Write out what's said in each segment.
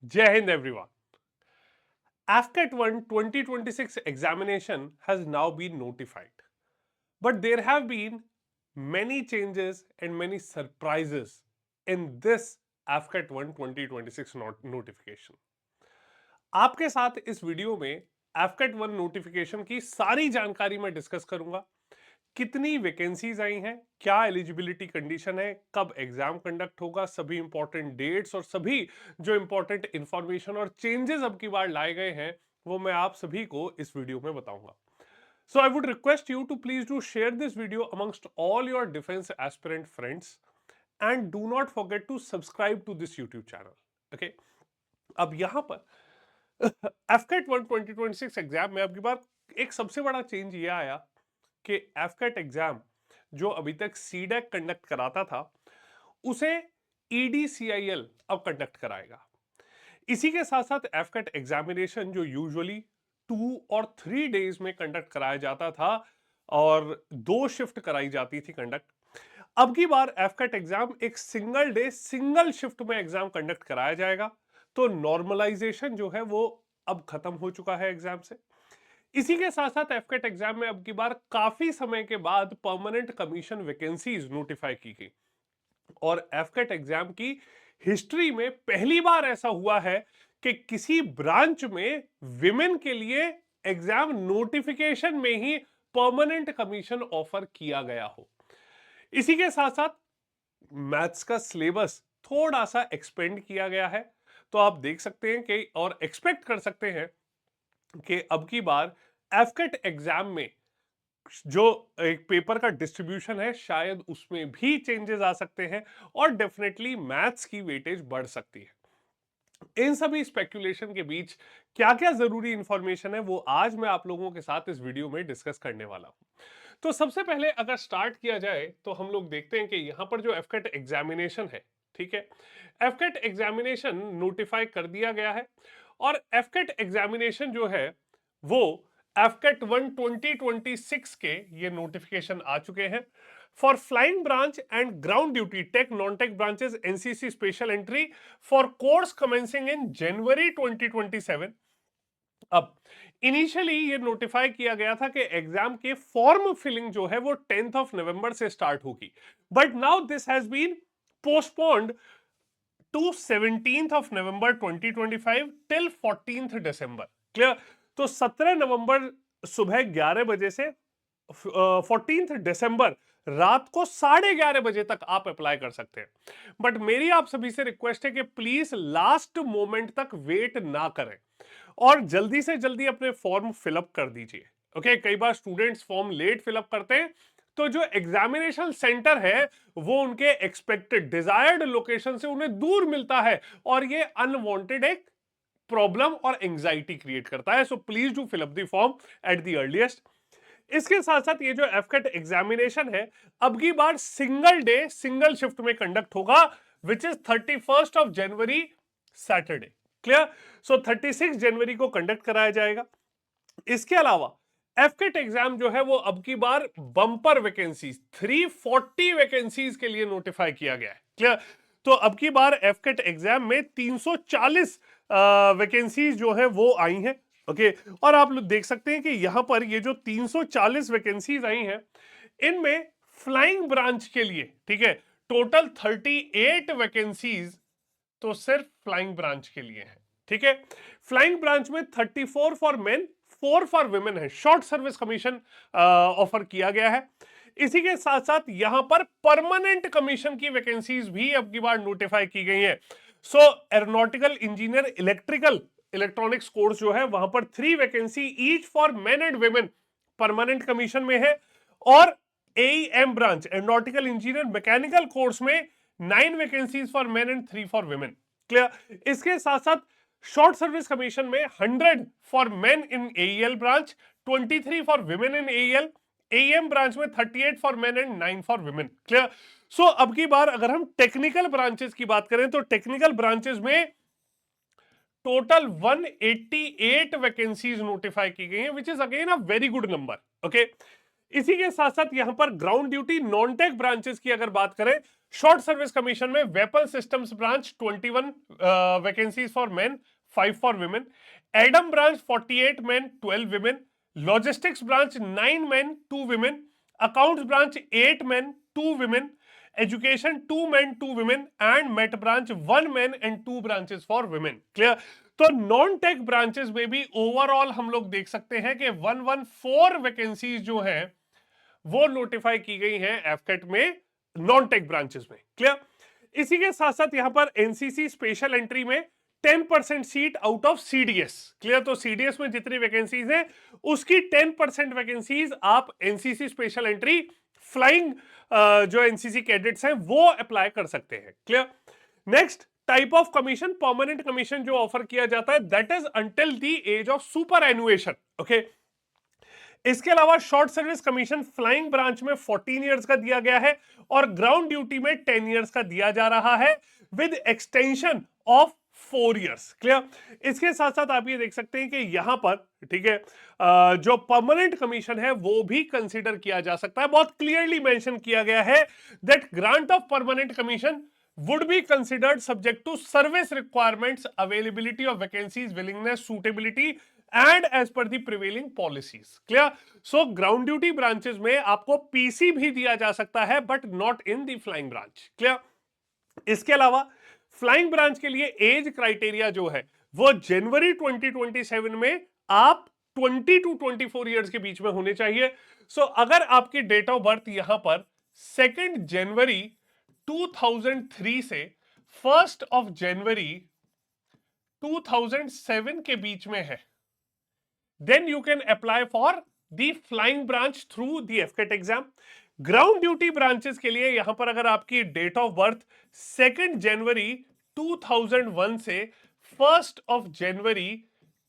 Jai Hind everyone. AFCAT 1 2026 examination has now been notified. But there have been many changes and many surprises in this AFCAT 1 2026 notification. आपके साथ इस video में AFCAT 1 notification की सारी जानकारी मैं discuss करूंगा। कितनी वैकेंसीज आई हैं, क्या एलिजिबिलिटी कंडीशन है, कब एग्जाम कंडक्ट होगा, सभी इंपॉर्टेंट डेट्स और सभी जो इंपॉर्टेंट इंफॉर्मेशन और चेंजेस अब की बार लाए गए हैं वो मैं आप सभी को इस वीडियो में बताऊंगा। So I would request you to please do share this video amongst all your defence aspirant friends and do not forget to subscribe to this YouTube channel. Okay, अब यहां पर एफकेट 1 2026 एग्जाम में अब की बार एक सबसे बड़ा चेंज ये आया कि एफकेट एग्जाम जो अभी तक सीडेक कंडक्ट कराता था उसे ईडीसीआईएल अब कंडक्ट कराएगा। इसी के साथ साथ एफकेट एग्जामिनेशन जो यूजुअली 2 और 3 डेज में कंडक्ट कराया जाता था और 2 शिफ्ट कराई जाती थी कंडक्ट, अब की बार एफकेट एग्जाम एक सिंगल डे सिंगल शिफ्ट में एग्जाम कंडक्ट कराया जाएगा। तो नॉर्मलाइजेशन जो है वो अब खत्म हो चुका है एग्जाम से। इसी के साथ साथ एफकेट एग्जाम में अब की बार काफी समय के बाद परमानेंट कमीशन वैकेंसीज नोटिफाई की गई और एफकेट एग्जाम की हिस्ट्री में पहली बार ऐसा हुआ है कि किसी ब्रांच में विमेन के लिए एग्जाम नोटिफिकेशन में ही परमानेंट कमीशन ऑफर किया गया हो। इसी के साथ साथ मैथ्स का सिलेबस थोड़ा सा एक्सपेंड किया गया है। तो आप देख सकते हैं कि और एक्सपेक्ट कर सकते हैं कि अब की बार एफकेट एग्जाम में जो एक पेपर का डिस्ट्रीब्यूशन है शायद उसमें भी चेंजेस आ सकते हैं और डेफिनेटली मैथ्स की वेटेज बढ़ सकती है। इन सभी स्पेक्यूलेशन के बीच क्या क्या जरूरी इंफॉर्मेशन है वो आज मैं आप लोगों के साथ इस वीडियो में डिस्कस करने वाला हूं। तो सबसे पहले अगर स्टार्ट किया जाए तो हम लोग देखते हैं कि यहां पर जो एफकेट एग्जामिनेशन है, ठीक है, एफकेट एग्जामिनेशन नोटिफाई कर दिया गया है और एफकेट एग्जामिनेशन जो है वो एफकेट 1 2026 के ये नोटिफिकेशन आ चुके हैं for flying branch and ground duty tech non tech branches NCC special entry for course commencing in January 2027। अब इनिशियली ये नोटिफाई किया गया था कि एग्जाम के फॉर्म फिलिंग जो है वो 10th ऑफ नवंबर से स्टार्ट होगी, but now this has been postponed to 17th of November 2025 till 14th December. Clear? तो 17 नवंबर सुबह 11 बजे से 14th दिसंबर रात को 11:30 बजे तक आप अप्लाई कर सकते हैं। बट मेरी आप सभी से रिक्वेस्ट है कि प्लीज लास्ट मोमेंट तक वेट ना करें और जल्दी से जल्दी अपने फॉर्म फिलअप कर दीजिए। ओके, कई बार स्टूडेंट्स फॉर्म लेट फिलअप करते हैं तो जो एग्जामिनेशन सेंटर है वो उनके एक्सपेक्टेड डिजायर्ड लोकेशन से उन्हें दूर मिलता है और ये अनवांटेड एक प्रॉब्लम और एंजाइटी क्रिएट करता है। So please do fill up the form at the earliest. इसके साथ साथ ये जो एफकेट एग्जामिनेशन है अब की बार सिंगल डे सिंगल शिफ्ट में कंडक्ट होगा which is 31st of January Saturday. Clear? So 36 जनवरी को कंडक्ट कराया जाएगा। इसके अलावा एफकेट एग्जाम जो है वो अब की बार बम्पर वैकेंसीज 340 वैकेंसीज के लिए नोटिफाई किया गया है। क्लियर? तो अब की बार एफकेट एग्जाम में 340 वैकेंसीज जो है वो आई हैं। ओके, और आप लोग देख सकते हैं कि यहां पर ये जो 340 वैकेंसीज आई हैं इनमें फ्लाइंग ब्रांच के लिए, ठीक है, टोटल 38 वैकेंसीज तो सिर्फ फ्लाइंग ब्रांच के लिए है। ठीक है, फ्लाइंग ब्रांच में 34 फॉर मेन 4 फॉर वुमेन है। शॉर्ट सर्विस कमीशन ऑफर किया गया है। इसी के साथ साथ यहां पर परमानेंट कमीशन की वैकेंसीज भी अब की बार नोटिफाई की गई है। So aeronautical engineer electrical electronics course जो है वहां पर 3 vacancy each for men and women permanent commission में है और AEM branch aeronautical engineer mechanical course में 9 vacancies for men and 3 for women. Clear? इसके साथ साथ शॉर्ट सर्विस कमीशन में 100 for men in AEL branch, 23 for women in AEL, AEM branch में 38 for men and 9 for women. Clear? सो अब की बार अगर हम टेक्निकल ब्रांचेस की बात करें तो टेक्निकल ब्रांचेस में टोटल 188 वैकेंसीज नोटिफाई की गई हैं which is again a very good number. Okay, इसी के साथ साथ यहां पर ground duty non tech branches की अगर बात करें शॉर्ट सर्विस कमीशन में weapon systems branch 21 vacancies for main, 5 for women. Adam branch 48 main, 12 women. Logistics branch 9 main, 2 women. Accounts branch 8 main, 2 women. Education 2 men, 2 women. And met branch 1 men and 2 branches for women. Clear? तो non tech branches में भी overall हम लोग देख सकते हैं कि 114 vacancies जो है वो नोटिफाई की गई हैं एफकेट में नॉन टेक ब्रांचेस में। क्लियर? इसी के साथ साथ यहां पर एनसीसी स्पेशल एंट्री में 10% seat out of CDS. Clear? तो सीडीएस में जितनी वैकेंसीज हैं उसकी 10% वैकेंसीज आप एनसीसी स्पेशल एंट्री फ्लाइंग जो एनसीसी कैडेट्स हैं वो अप्लाई कर सकते हैं। Clear? Next type of commission, permanent commission जो ऑफर किया जाता है that is until the age of superannuation. Okay, इसके अलावा short service commission flying branch में 14 इयर्स का दिया गया है और ग्राउंड ड्यूटी में 10 इयर्स का दिया जा रहा है with extension of 4 years. Clear? इसके साथ साथ आप ये देख सकते हैं कि यहां पर, ठीक है, जो परमानेंट कमीशन है वो भी कंसीडर किया जा सकता है। बहुत क्लियरली मेंशन किया गया है that grant of permanent commission would be considered subject to service requirements, availability of vacancies, willingness, suitability and as per the prevailing policies. Clear? So ground duty branches में आपको पीसी भी दिया जा सकता है but not in the flying branch. Clear? इसके अलावा flying branch के लिए एज क्राइटेरिया जो है वो जनवरी 2027 में आप 20 to 24 इयर्स के बीच में होने चाहिए। सो अगर आपकी डेट ऑफ बर्थ यहां पर 2 जनवरी 2003 से 1 जनवरी 2007 के बीच में है then you can apply for the flying branch through the AFCAT exam. Ground duty branches के लिए यहां पर अगर आपकी डेट ऑफ बर्थ 2 जनवरी 2001 से 1 जनवरी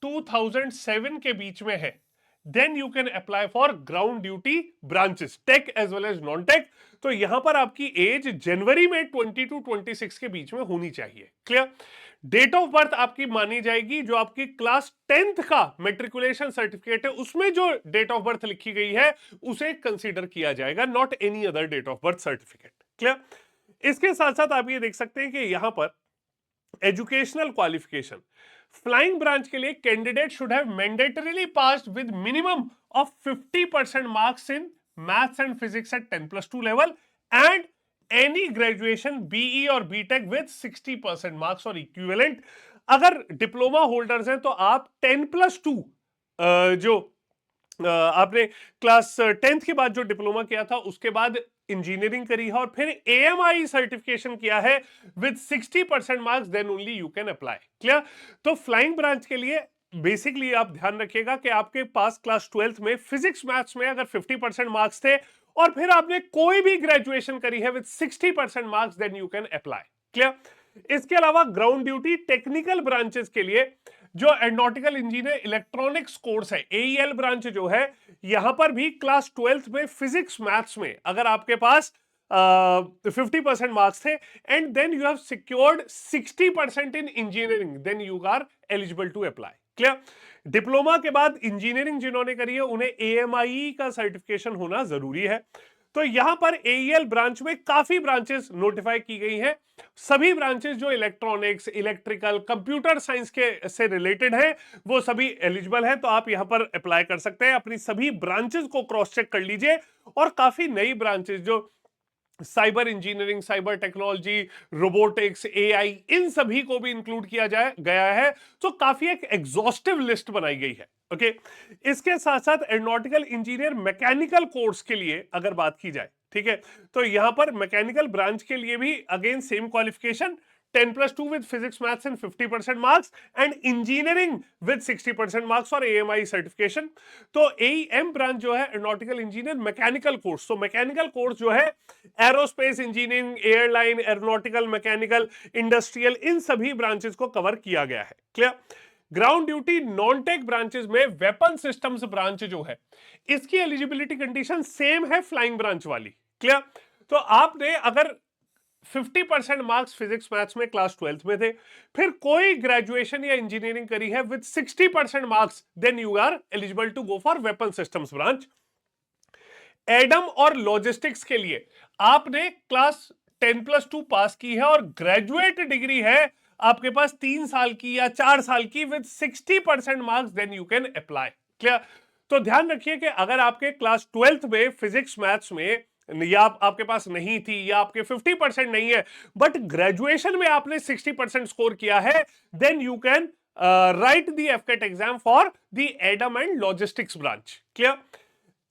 2007 के बीच में है then you can apply for ground duty branches, tech as well as non tech. तो यहां पर आपकी एज जनवरी में 20 to 26 के बीच में होनी चाहिए। क्लियर? डेट ऑफ बर्थ आपकी मानी जाएगी जो आपकी क्लास 10th का मेट्रिकुलेशन सर्टिफिकेट है उसमें जो डेट ऑफ बर्थ लिखी गई है उसे कंसीडर किया जाएगा, not any other date of birth certificate. Clear? इसके साथ साथ आप ये देख सकते हैं कि यहां पर एजुकेशनल क्वालिफिकेशन फ्लाइंग ब्रांच के लिए candidate should have mandatorily passed with minimum of 50% marks in maths and physics at 10+2 level and any graduation BE और बीटेक विद 60% मार्क्स और इक्विवेलेंट। अगर डिप्लोमा होल्डर्स हैं तो आप 10+2 जो आपने क्लास 10th के बाद जो डिप्लोमा किया था उसके बाद इंजीनियरिंग करी है और फिर एएमआई सर्टिफिकेशन किया है with 60% marks then only you can apply. Clear? तो फ्लाइंग ब्रांच के लिए बेसिकली आप ध्यान रखिएगा कि आपके पास क्लास 12th में फिजिक्स मैथ्स में अगर 50% मार्क्स थे और फिर आपने कोई भी ग्रेजुएशन करी है with 60% marks then you can apply. Clear? इसके अलावा ग्राउंड ड्यूटी टेक्निकल ब्रांचेस के लिए जो एरोनॉटिकल इंजीनियर इलेक्ट्रॉनिक्स कोर्स है एईएल ब्रांच जो है यहां पर भी क्लास 12th में फिजिक्स मैथ्स में अगर आपके पास 50% मार्क्स थे and then you have secured 60% in engineering then you are eligible to apply. Clear? Diploma के बाद इंजीनियरिंग जिन्होंने करी है उन्हें एएमआई का सर्टिफिकेशन होना जरूरी है। तो यहां पर एईएल ब्रांच में काफी ब्रांचेस नोटिफाई की गई हैं, सभी ब्रांचेस जो इलेक्ट्रॉनिक्स, इलेक्ट्रिकल, कंप्यूटर साइंस के से रिलेटेड हैं वो सभी एलिजिबल हैं। तो आप यहां पर अप्लाई कर सकते हैं, अपनी सभी ब्रांचेस को क्रॉस चेक कर लीजिए और काफी नई ब्रांचेस जो cyber engineering, cyber technology, robotics, AI इन सभी को भी इंक्लूड किया गया है। तो काफी एक एग्जॉस्टिव लिस्ट बनाई गई है। ओके, इसके साथ साथ एरोनॉटिकल इंजीनियर मैकेनिकल कोर्स के लिए अगर बात की जाए, ठीक है, तो यहां पर मैकेनिकल ब्रांच के लिए भी again same qualification 10+2 with physics maths and 50% marks and engineering with 60% marks और AMI certification। तो AEM ब्रांच जो है एरोनॉटिकल इंजीनियर मैकेनिकल कोर्स, तो मैकेनिकल कोर्स जो है aerospace engineering, airline, aeronautical, mechanical, industrial इन सभी ब्रांचेस को कवर किया गया है। Clear? Ground duty non tech branches में वेपन सिस्टम्स ब्रांच जो है इसकी एलिजिबिलिटी कंडीशन सेम है फ्लाइंग ब्रांच वाली। क्लियर? तो आपने अगर 50% मार्क्स फिजिक्स मैथ्स में क्लास 12th में थे, फिर कोई ग्रेजुएशन या इंजीनियरिंग करी है with 60% marks then you are eligible to go for weapon systems branch. एडम और लॉजिस्टिक्स के लिए आपने क्लास 10+2 पास की है और ग्रेजुएट डिग्री है आपके पास 3 साल की या 4 साल की with 60% marks, then you can apply. Clear? तो ध्यान रखिए कि अगर आपके क्लास 12th में फिजिक्स मैथ्स में या आपके पास नहीं थी या आपके 50% नहीं है, बट ग्रेजुएशन में आपने 60% स्कोर किया है, then you can write the AFCAT exam for the admin and logistics branch. Clear?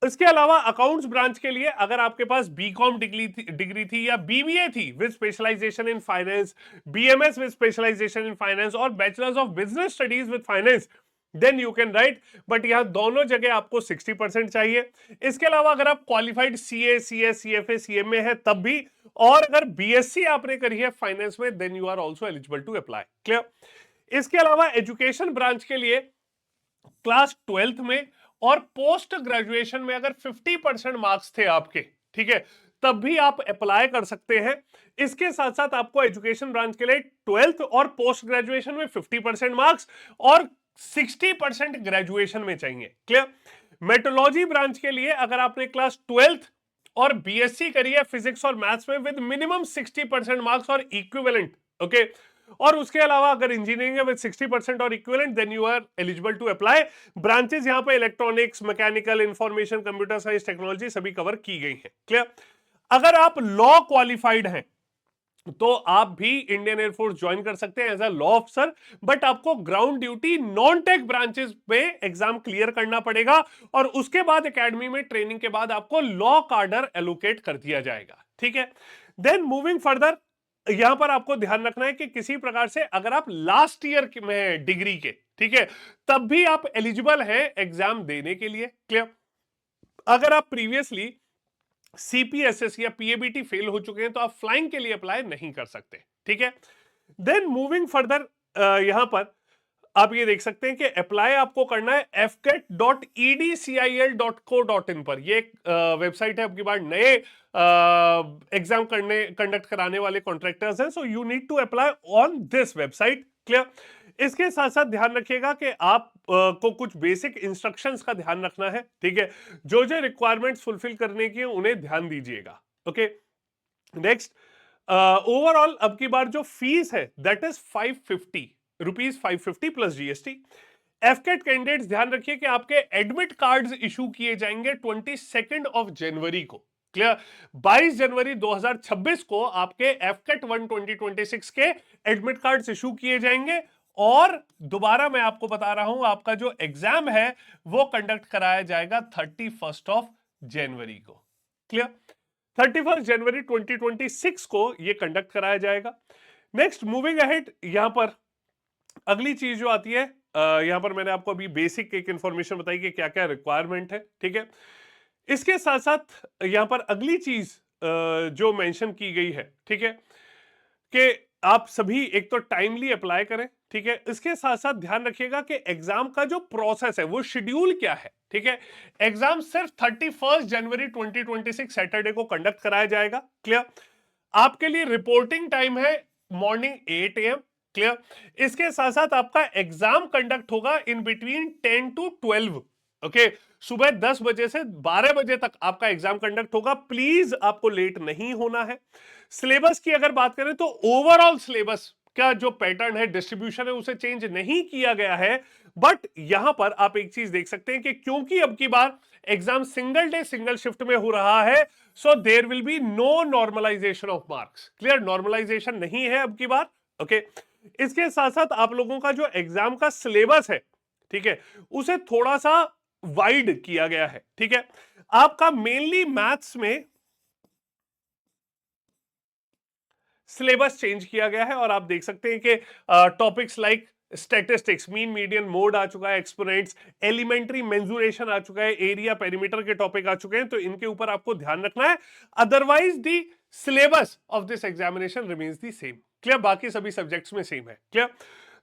इसके अलावा अकाउंट्स ब्रांच के लिए अगर आपके पास बीकॉम डिग्री थी या बीबीए थी with specialisation in finance, BMS with specialisation in finance और bachelors of business studies with finance, then you can write. But यहां दोनों जगह आपको 60% चाहिए। इसके अलावा अगर आप qualified CA, CS, CFA, CMA है तब भी, और अगर बीएससी आपने करी है फाइनेंस में, then you are also eligible to apply. Clear? इसके अलावा एजुकेशन ब्रांच के लिए क्लास 12th में और पोस्ट ग्रेजुएशन में अगर 50% मार्क्स थे आपके, ठीक है, तब भी आप अप्लाई कर सकते हैं। इसके साथ साथ आपको एजुकेशन ब्रांच के लिए 12th और पोस्ट ग्रेजुएशन में 50% मार्क्स और 60% ग्रेजुएशन में चाहिए। क्लियर? मेट्रोलॉजी ब्रांच के लिए अगर आपने क्लास 12th और बीएससी करी है फिजिक्स और मैथ्स में विद मिनिमम 60% मार्क्स और इक्विवेलेंट, ओके, और उसके अलावा अगर इंजीनियरिंग है विद 60% और equivalent, then you are eligible to apply. Branches यहां पे electronics, mechanical, information, computer science, technology सभी कवर की गई है। क्लियर? अगर आप लॉ क्वालिफाइड हैं तो आप भी इंडियन एयरफोर्स ज्वाइन कर सकते हैं as a law officer, but आपको ground duty non tech branches में एग्जाम क्लियर करना पड़ेगा और उसके बाद एकेडमी में ट्रेनिंग के बाद आपको लॉ कार्डर एलोकेट कर दिया जाएगा। ठीक है? देन मूविंग फर्दर, यहां पर आपको ध्यान रखना है कि किसी प्रकार से अगर आप लास्ट ईयर में डिग्री के, ठीक है, तब भी आप एलिजिबल हैं एग्जाम देने के लिए। क्लियर? अगर आप प्रीवियसली सीपीएसएस या पीएबीटी फेल हो चुके हैं तो आप फ्लाइंग के लिए अप्लाई नहीं कर सकते। ठीक है? देन मूविंग फर्दर, यहां पर आप ये देख सकते हैं कि अप्लाई आपको करना है fket.edcil.co.in पर। ये एक वेबसाइट है, आपकी बार नए एग्जाम कंडक्ट कराने वाले कॉन्ट्रैक्टर्स हैं, so you need to apply on this website. Clear? इसके साथ साथ ध्यान रखिएगा कि आप को कुछ बेसिक इंस्ट्रक्शंस का ध्यान रखना है। ठीक है? जो जो रिक्वायरमेंट्स फुलफिल करने की उन्हें ध्यान दीजिएगा। ओके, नेक्स्ट, ओवरऑल अब की बार जो फीस है that is rupees 550 plus GST. AFCAT candidates ध्यान रखिए कि आपके एडमिट कार्ड्स इशू किए जाएंगे 22 ऑफ जनवरी को। क्लियर? 22 जनवरी 2026 को आपके एफकेट 1 2026 के एडमिट कार्ड्स इशू किए जाएंगे और दोबारा मैं आपको बता रहा हूं, आपका जो एग्जाम है वो कंडक्ट कराया जाएगा 31 ऑफ जनवरी को। क्लियर? 31 जनवरी 2026 को ये कंडक्ट कराया जाएगा। नेक्स्ट, मूविंग अहेड, यहां पर अगली चीज जो आती है, यहां पर मैंने आपको अभी बेसिक एक इंफॉर्मेशन बताई कि क्या क्या रिक्वायरमेंट है। ठीक है? इसके साथ साथ यहां पर अगली चीज जो मेंशन की गई है, ठीक है, कि आप सभी एक तो टाइमली अप्लाई करें। ठीक है? इसके साथ साथ ध्यान रखिएगा कि एग्जाम का जो प्रोसेस है वो शेड्यूल क्या है। ठीक है? एग्जाम सिर्फ 31 जनवरी 2026 सैटरडे को कंडक्ट कराया जाएगा। क्लियर? आपके लिए रिपोर्टिंग टाइम है मॉर्निंग 8 AM। क्लियर? इसके साथ साथ आपका एग्जाम कंडक्ट होगा इन बिटवीन 10 to 12। ओके, सुबह 10 बजे से 12 बजे तक आपका एग्जाम कंडक्ट होगा। प्लीज आपको लेट नहीं होना है। सिलेबस की अगर बात करें तो ओवरऑल सिलेबस का जो पैटर्न है, डिस्ट्रीब्यूशन है, उसे चेंज नहीं किया गया है। बट यहां पर आप एक चीज देख सकते हैं कि क्योंकि अब की बार exam single day single shift में हो रहा है, so there will be no normalization of marks. Clear? Normalization नहीं है अब की बार। ओके, इसके साथ साथ आप लोगों का जो एग्जाम का सिलेबस है, ठीक है, उसे थोड़ा सा वाइड किया गया है। ठीक है? आपका मेनली मैथ्स में सिलेबस चेंज किया गया है और आप देख सकते हैं कि topics like statistics, mean, median, mode आ चुका है, एक्सपोनेंट्स, एलिमेंट्री मेंसुरेशन आ चुका है, एरिया, पेरीमीटर के टॉपिक आ चुके हैं, तो इनके ऊपर आपको ध्यान रखना है। Otherwise the syllabus of this examination remains the same. Clear? बाकी सभी सब्जेक्ट्स में सेम है। क्लियर?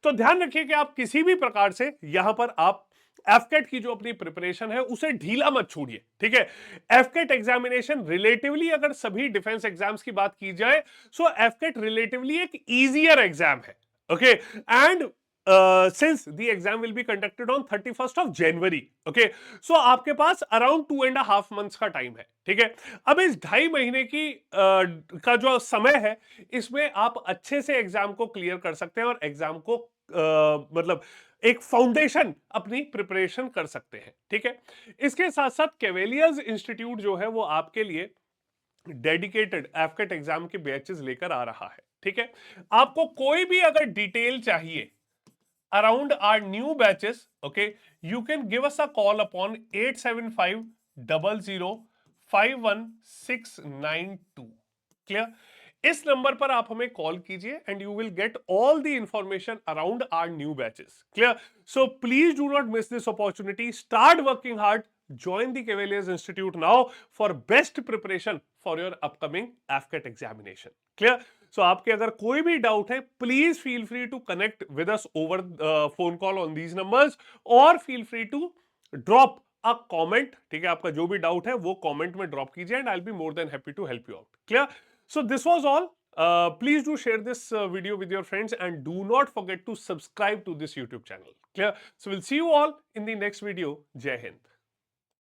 तो ध्यान रखिए कि आप किसी भी प्रकार से यहां पर आप एफकेट की जो अपनी प्रिपरेशन है उसे ढीला मत छोड़िए। ठीक है? एफकेट एग्जामिनेशन रिलेटिवली, अगर सभी डिफेंस एग्जाम्स की बात की जाए, सो एफकेट रिलेटिवली एक इजियर एग्जाम है। Okay, and since the exam will be conducted on 31st of January. Okay, so आपके पास अराउंड 2.5 months का टाइम है. ठीक है, अब इस 2.5 महीने की का जो समय है, इसमें आप अच्छे से एग्जाम को क्लियर कर सकते हैं और एग्जाम को मतलब एक फाउंडेशन अपनी प्रिपरेशन कर सकते हैं. ठीक है, इसके साथ साथ कैवेलियर्स इंस्टीट्यूट जो है वो आपके लिए डेडिकेटेड एफकेट एग्जाम के बैचेस लेकर आ रहा है. ठीक है, आपको कोई भी अगर डिटेल चाहिए around our new batches, okay, you can give us a call upon 87500519692. Clear? इस नंबर पर आप हमें कॉल कीजिए and you will get all the information around our new batches. Clear? So please do not miss this opportunity. Start working hard. Join the Cavaliers Institute now for best preparation for your upcoming AFCAT examination. Clear? So आपके अगर कोई भी doubt है, please feel free to connect with us over phone call on these numbers, और feel free to drop a comment. ठीक है, आपका जो भी डाउट है वो कमेंट में ड्रॉप कीजिए and I will be more than happy to help you out. Clear? So this was all. Please do share this video with your friends and do not forget to subscribe to this YouTube channel. Clear? So we'll see you all in the next video. Jai Hind.